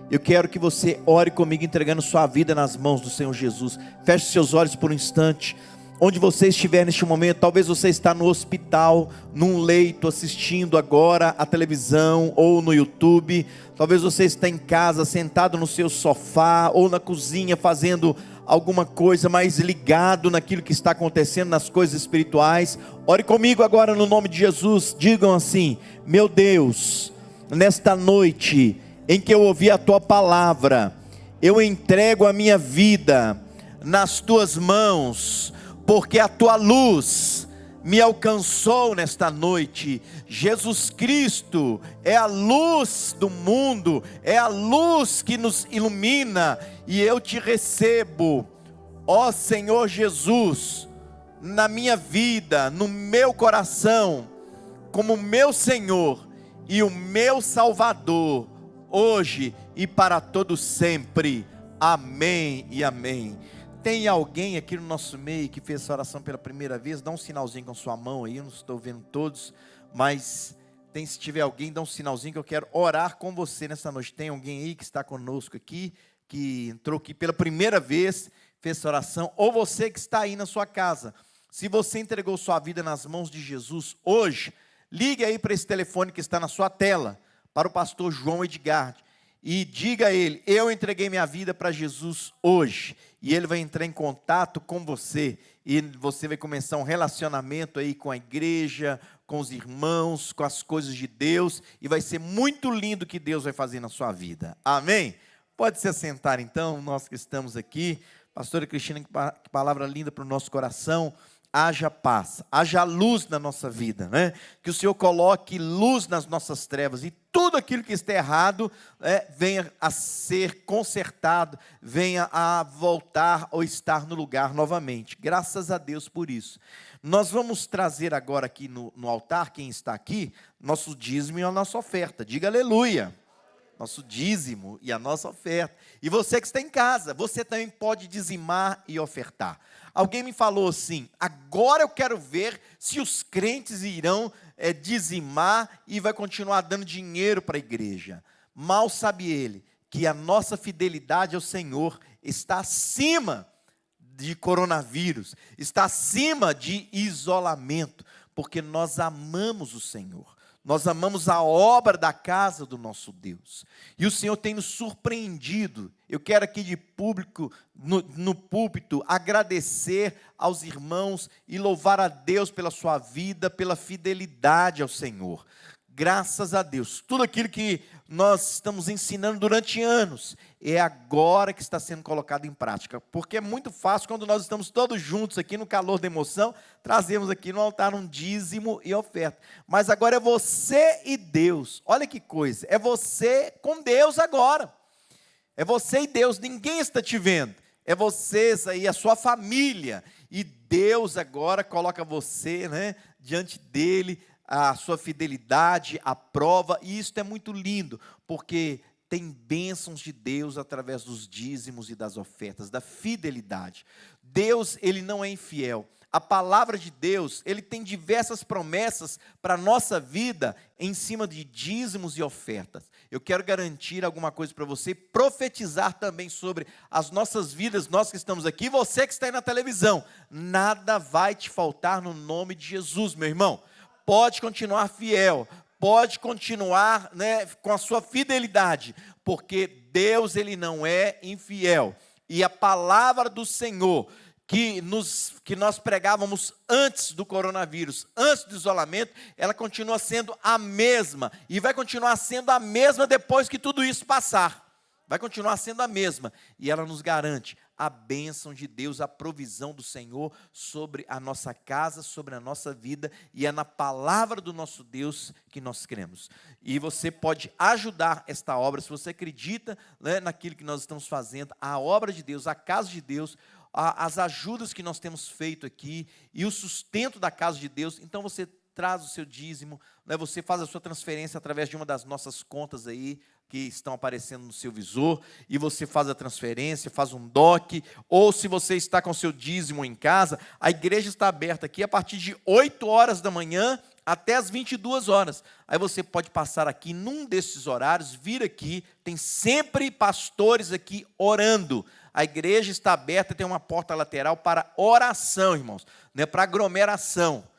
Speaker 2: Eu quero que você ore comigo, entregando sua vida nas mãos do Senhor Jesus. Feche seus olhos por um instante. Onde você estiver neste momento, talvez você está no hospital, num leito, assistindo agora a televisão ou no YouTube. Talvez você está em casa, sentado no seu sofá ou na cozinha, fazendo alguma coisa, mais ligado naquilo que está acontecendo nas coisas espirituais. Ore comigo agora no nome de Jesus. Digam assim: meu Deus, nesta noite em que eu ouvi a tua palavra, eu entrego a minha vida nas tuas mãos, porque a tua luz me alcançou nesta noite. Jesus Cristo é a luz do mundo, é a luz que nos ilumina, e eu te recebo, ó Senhor Jesus, na minha vida, no meu coração, como meu Senhor e o meu Salvador, hoje e para todo sempre. Amém e amém. Tem alguém aqui no nosso meio que fez essa oração pela primeira vez? Dá um sinalzinho com sua mão aí, eu não estou vendo todos, mas se tiver alguém, dá um sinalzinho que eu quero orar com você nessa noite. Tem alguém aí que está conosco aqui, que entrou aqui pela primeira vez, fez essa oração, ou você que está aí na sua casa. Se você entregou sua vida nas mãos de Jesus hoje, ligue aí para esse telefone que está na sua tela, para o pastor João Edgar, e diga a ele: eu entreguei minha vida para Jesus hoje, e ele vai entrar em contato com você, e você vai começar um relacionamento aí com a igreja, com os irmãos, com as coisas de Deus, e vai ser muito lindo o que Deus vai fazer na sua vida. Amém? Pode se assentar então, nós que estamos aqui. Pastora Cristina, que palavra linda para o nosso coração. Haja paz, haja luz na nossa vida, né? Que o Senhor coloque luz nas nossas trevas, e tudo aquilo que está errado venha a ser consertado, venha a voltar ou estar no lugar novamente. Graças a Deus por isso. Nós vamos trazer agora aqui no altar, quem está aqui, nosso dízimo e a nossa oferta. Diga aleluia. Nosso dízimo e a nossa oferta. E você que está em casa, você também pode dizimar e ofertar. Alguém me falou assim: agora eu quero ver se os crentes irão dizimar e vai continuar dando dinheiro para a igreja. Mal sabe ele que a nossa fidelidade ao Senhor está acima de coronavírus, está acima de isolamento, porque nós amamos o Senhor. Nós amamos a obra da casa do nosso Deus. E o Senhor tem nos surpreendido. Eu quero aqui de público, no púlpito, agradecer aos irmãos e louvar a Deus pela sua vida, pela fidelidade ao Senhor. Graças a Deus. Tudo aquilo que nós estamos ensinando durante anos, é agora que está sendo colocado em prática. Porque é muito fácil, quando nós estamos todos juntos aqui no calor da emoção, trazemos aqui no altar um dízimo e oferta. Mas agora é você e Deus. Olha que coisa, é você com Deus agora. É você e Deus, ninguém está te vendo. É vocês aí, a sua família. E Deus agora coloca você, né, diante dele, a sua fidelidade, a prova, e isso é muito lindo, porque tem bênçãos de Deus através dos dízimos e das ofertas, da fidelidade. Deus, ele não é infiel. A palavra de Deus, ele tem diversas promessas para a nossa vida em cima de dízimos e ofertas. Eu quero garantir alguma coisa para você, profetizar também sobre as nossas vidas, nós que estamos aqui, você que está aí na televisão. Nada vai te faltar no nome de Jesus, meu irmão. Pode continuar fiel, pode continuar, né, com a sua fidelidade, porque Deus, ele não é infiel. E a palavra do Senhor, que nós pregávamos antes do coronavírus, antes do isolamento, ela continua sendo a mesma, e vai continuar sendo a mesma depois que tudo isso passar. Vai continuar sendo a mesma, e ela nos garante a bênção de Deus, a provisão do Senhor sobre a nossa casa, sobre a nossa vida, e é na palavra do nosso Deus que nós cremos. E você pode ajudar esta obra, se você acredita, né, naquilo que nós estamos fazendo, a obra de Deus, a casa de Deus, as ajudas que nós temos feito aqui, e o sustento da casa de Deus. Então você traz o seu dízimo, né, você faz a sua transferência através de uma das nossas contas aí, que estão aparecendo no seu visor, e você faz a transferência, faz um DOC, ou se você está com o seu dízimo em casa, a igreja está aberta aqui a partir de 8 horas da manhã até as 22 horas. Aí você pode passar aqui num desses horários, vir aqui, tem sempre pastores aqui orando. A igreja está aberta, tem uma porta lateral para oração, irmãos, não é para aglomeração.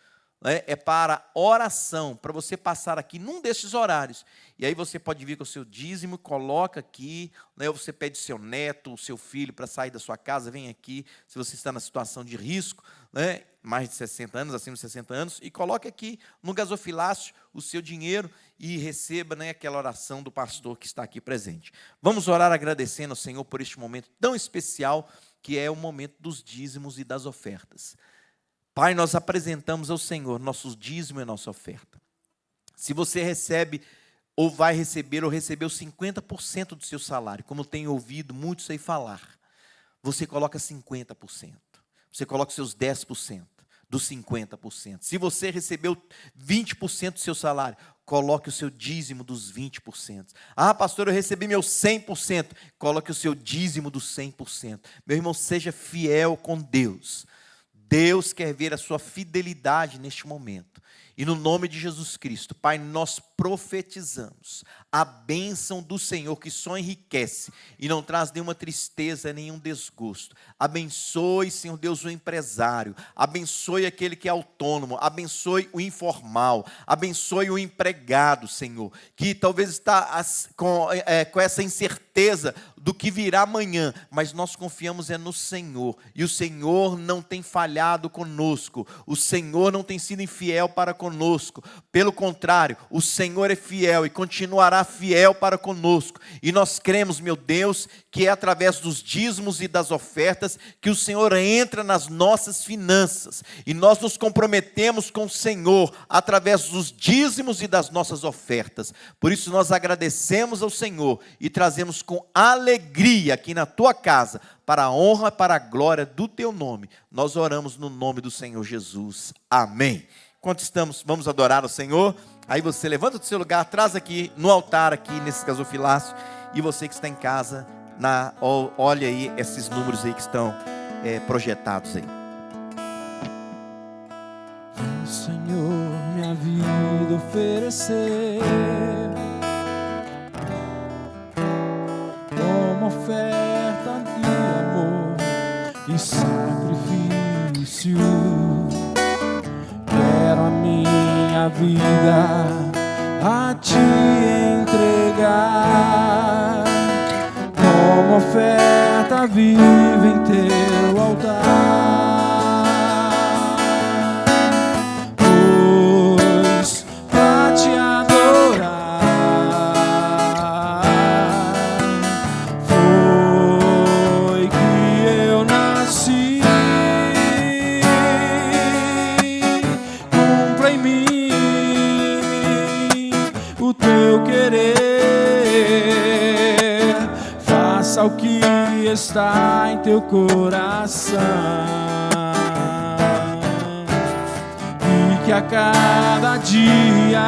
Speaker 2: É para oração, para você passar aqui num desses horários, e aí você pode vir com o seu dízimo, coloca aqui, né, você pede seu neto, o seu filho para sair da sua casa, vem aqui, se você está na situação de risco, né, mais de 60 anos, acima de 60 anos, e coloque aqui no gasofilácio o seu dinheiro e receba, né, aquela oração do pastor que está aqui presente. Vamos orar agradecendo ao Senhor por este momento tão especial, que é o momento dos dízimos e das ofertas. Pai, nós apresentamos ao Senhor nossos dízimos e nossa oferta. Se você recebe, ou vai receber, ou recebeu 50% do seu salário, como tenho ouvido muitos aí falar, você coloca 50%, você coloca seus 10%, dos 50%. Se você recebeu 20% do seu salário, coloque o seu dízimo dos 20%. Ah, pastor, eu recebi meu 100%. Coloque o seu dízimo dos 100%. Meu irmão, seja fiel com Deus. Deus quer ver a sua fidelidade neste momento. E no nome de Jesus Cristo, Pai, nós profetizamos a bênção do Senhor que só enriquece e não traz nenhuma tristeza, nenhum desgosto. Abençoe, Senhor Deus, o empresário, abençoe aquele que é autônomo, abençoe o informal, abençoe o empregado, Senhor, que talvez está com essa incerteza do que virá amanhã, mas nós confiamos no Senhor, e o Senhor não tem falhado conosco, o Senhor não tem sido infiel para conosco, pelo contrário, o Senhor é fiel e continuará fiel para conosco, e nós cremos, meu Deus, que é através dos dízimos e das ofertas que o Senhor entra nas nossas finanças, e nós nos comprometemos com o Senhor através dos dízimos e das nossas ofertas. Por isso nós agradecemos ao Senhor e trazemos com alegria aqui na tua casa, para a honra e para a glória do teu nome. Nós oramos no nome do Senhor Jesus. Amém. Enquanto estamos, vamos adorar o Senhor. Aí você levanta do seu lugar, traz aqui no altar, aqui nesse gasofilácio, e você que está em casa, olha aí esses números aí que estão projetados aí.
Speaker 3: Senhor, minha vida oferecer como oferta de amor e sacrifício. Quero a minha vida a te entregar como oferta viva em teu altar. Pois pra te adorar foi que eu nasci. Cumpra em mim o teu querer, faça o que está em teu coração, e que a cada dia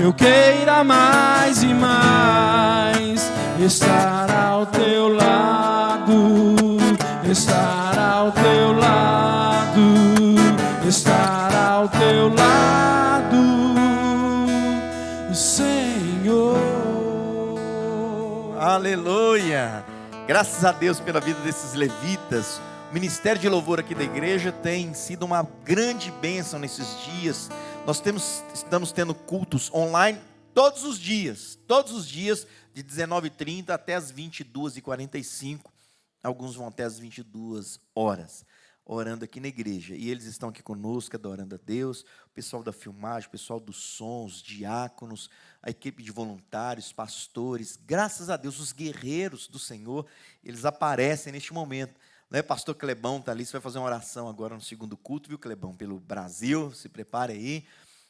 Speaker 3: eu queira mais e mais estar ao teu lado, estar ao teu lado, estar ao teu lado, Senhor.
Speaker 2: Aleluia! Graças a Deus pela vida desses levitas. O ministério de louvor aqui da igreja tem sido uma grande bênção nesses dias. Nós estamos tendo cultos online todos os dias, de 19h30 até as 22h45. Alguns vão até as 22 horas, orando aqui na igreja. E eles estão aqui conosco, adorando a Deus. O pessoal da filmagem, o pessoal dos sons, os diáconos, a equipe de voluntários, pastores. Graças a Deus, os guerreiros do Senhor, eles aparecem neste momento. Né? Pastor Clebão está ali, você vai fazer uma oração agora no segundo culto, viu, Clebão? Pelo Brasil, se prepare aí.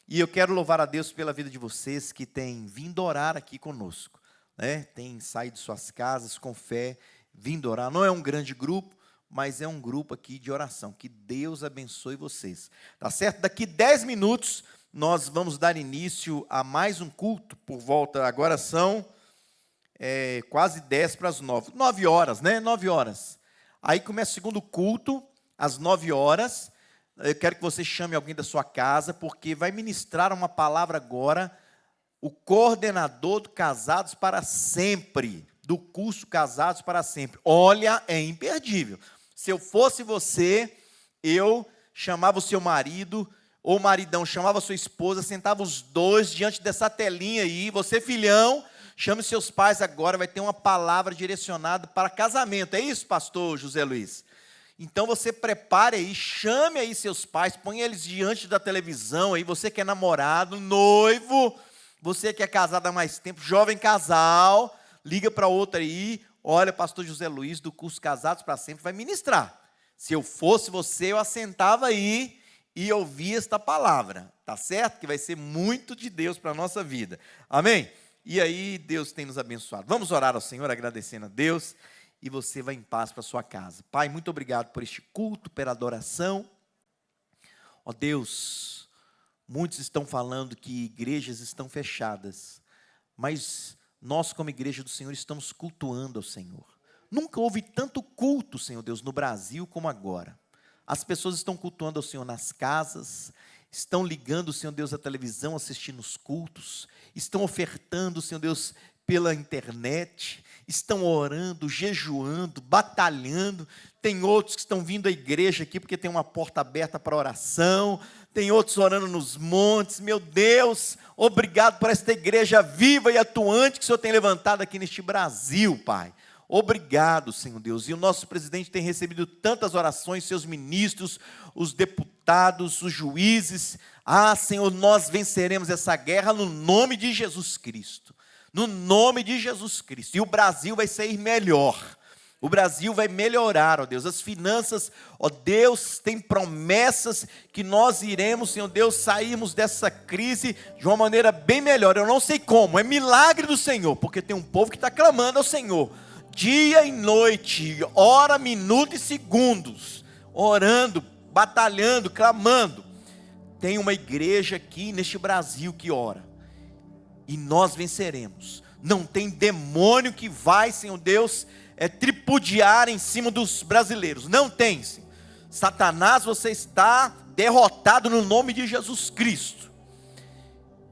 Speaker 2: E eu quero louvar a Deus pela vida de vocês que têm vindo orar aqui conosco. Né? Têm saído de suas casas com fé, vindo orar. Não é um grande grupo, mas é um grupo aqui de oração. Que Deus abençoe vocês. Tá certo? Daqui 10 minutos nós vamos dar início a mais um culto, por volta, agora são quase 10 para as 9. 9 horas, né? 9 horas. Aí começa o segundo culto, às 9 horas. Eu quero que você chame alguém da sua casa, porque vai ministrar uma palavra agora, o coordenador do Casados para Sempre, do curso Casados para Sempre. Olha, é imperdível. Se eu fosse você, eu chamava o seu marido, ou o maridão chamava a sua esposa, sentava os dois diante dessa telinha aí. Você, filhão, chame seus pais agora, vai ter uma palavra direcionada para casamento. É isso, pastor José Luiz? Então você prepare aí, chame aí seus pais, põe eles diante da televisão aí. Você que é namorado, noivo, você que é casado há mais tempo, jovem casal, liga para outra aí. Olha, pastor José Luiz, do curso Casados para Sempre, vai ministrar. Se eu fosse você, eu assentava aí e ouvia esta palavra, tá certo? Que vai ser muito de Deus para a nossa vida, amém? E aí, Deus tem nos abençoado. Vamos orar ao Senhor, agradecendo a Deus, e você vai em paz para sua casa. Pai, muito obrigado por este culto, pela adoração. Ó Deus, muitos estão falando que igrejas estão fechadas, mas nós como igreja do Senhor estamos cultuando ao Senhor. Nunca houve tanto culto, Senhor Deus, no Brasil como agora. As pessoas estão cultuando ao Senhor nas casas, estão ligando, Senhor Deus, a televisão, assistindo os cultos, estão ofertando, Senhor Deus, pela internet, estão orando, jejuando, batalhando. Tem outros que estão vindo à igreja aqui porque tem uma porta aberta para oração, tem outros orando nos montes. Meu Deus, obrigado por esta igreja viva e atuante que o Senhor tem levantado aqui neste Brasil, Pai. Obrigado, Senhor Deus. E o nosso presidente tem recebido tantas orações, seus ministros, os deputados, os juízes. Ah, Senhor, nós venceremos essa guerra no nome de Jesus Cristo. No nome de Jesus Cristo. E o Brasil vai sair melhor. O Brasil vai melhorar, ó Deus. As finanças, ó Deus, tem promessas que nós iremos, Senhor Deus, sairmos dessa crise de uma maneira bem melhor. Eu não sei como, é milagre do Senhor, porque tem um povo que está clamando ao Senhor. Dia e noite, hora, minuto e segundos, orando, batalhando, clamando. Tem uma igreja aqui neste Brasil que ora, e nós venceremos. Não tem demônio que vai, Senhor Deus, tripudiar em cima dos brasileiros. Não tem, Senhor. Satanás, você está derrotado no nome de Jesus Cristo.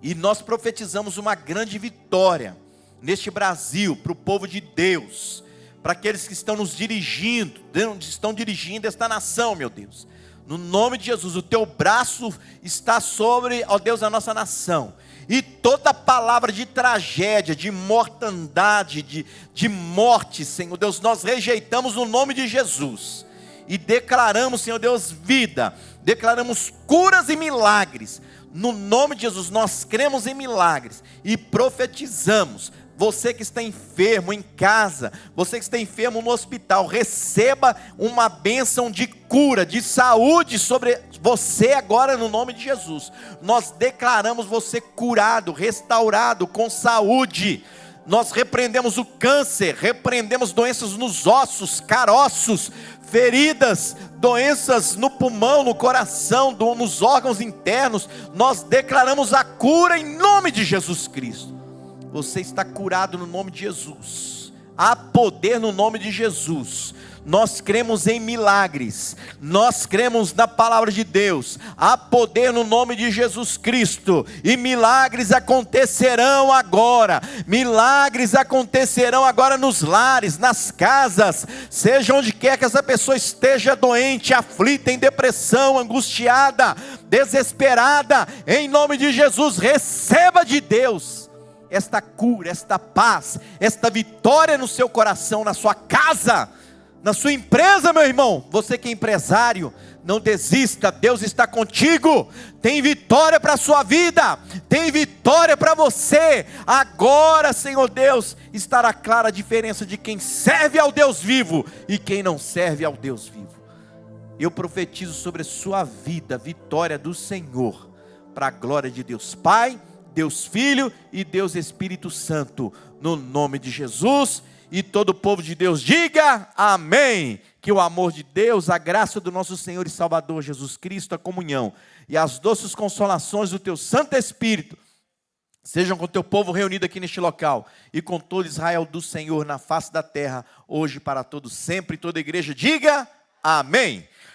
Speaker 2: E nós profetizamos uma grande vitória neste Brasil, para o povo de Deus, para aqueles que estão nos dirigindo, estão dirigindo esta nação, meu Deus. No nome de Jesus, o teu braço está sobre, ó Deus, a nossa nação. E toda palavra de tragédia, de mortandade, de morte, Senhor Deus, nós rejeitamos no nome de Jesus. E declaramos, Senhor Deus, vida, declaramos curas e milagres. No nome de Jesus, nós cremos em milagres e profetizamos. Você que está enfermo em casa, você que está enfermo no hospital, receba uma bênção de cura, de saúde sobre você agora no nome de Jesus. Nós declaramos você curado, restaurado, com saúde. Nós repreendemos o câncer, repreendemos doenças nos ossos, caroços, feridas, doenças no pulmão, no coração, nos órgãos internos. Nós declaramos a cura em nome de Jesus Cristo. Você está curado no nome de Jesus. Há poder no nome de Jesus. Nós cremos em milagres. Nós cremos na palavra de Deus. Há poder no nome de Jesus Cristo. E milagres acontecerão agora. Milagres acontecerão agora nos lares, nas casas. Seja onde quer que essa pessoa esteja doente, aflita, em depressão, angustiada, desesperada. Em nome de Jesus, receba de Deus esta cura, esta paz, esta vitória no seu coração, na sua casa, na sua empresa, meu irmão. Você que é empresário, não desista, Deus está contigo. Tem vitória para a sua vida, tem vitória para você. Agora, Senhor Deus, estará clara a diferença de quem serve ao Deus vivo e quem não serve ao Deus vivo. Eu profetizo sobre a sua vida, a vitória do Senhor, para a glória de Deus Pai, Deus Filho e Deus Espírito Santo, no nome de Jesus. E todo o povo de Deus diga amém. Que o amor de Deus, a graça do nosso Senhor e Salvador Jesus Cristo, a comunhão e as doces consolações do teu Santo Espírito sejam com o teu povo reunido aqui neste local e com todo Israel do Senhor na face da terra, hoje para todos sempre. Toda a igreja diga amém.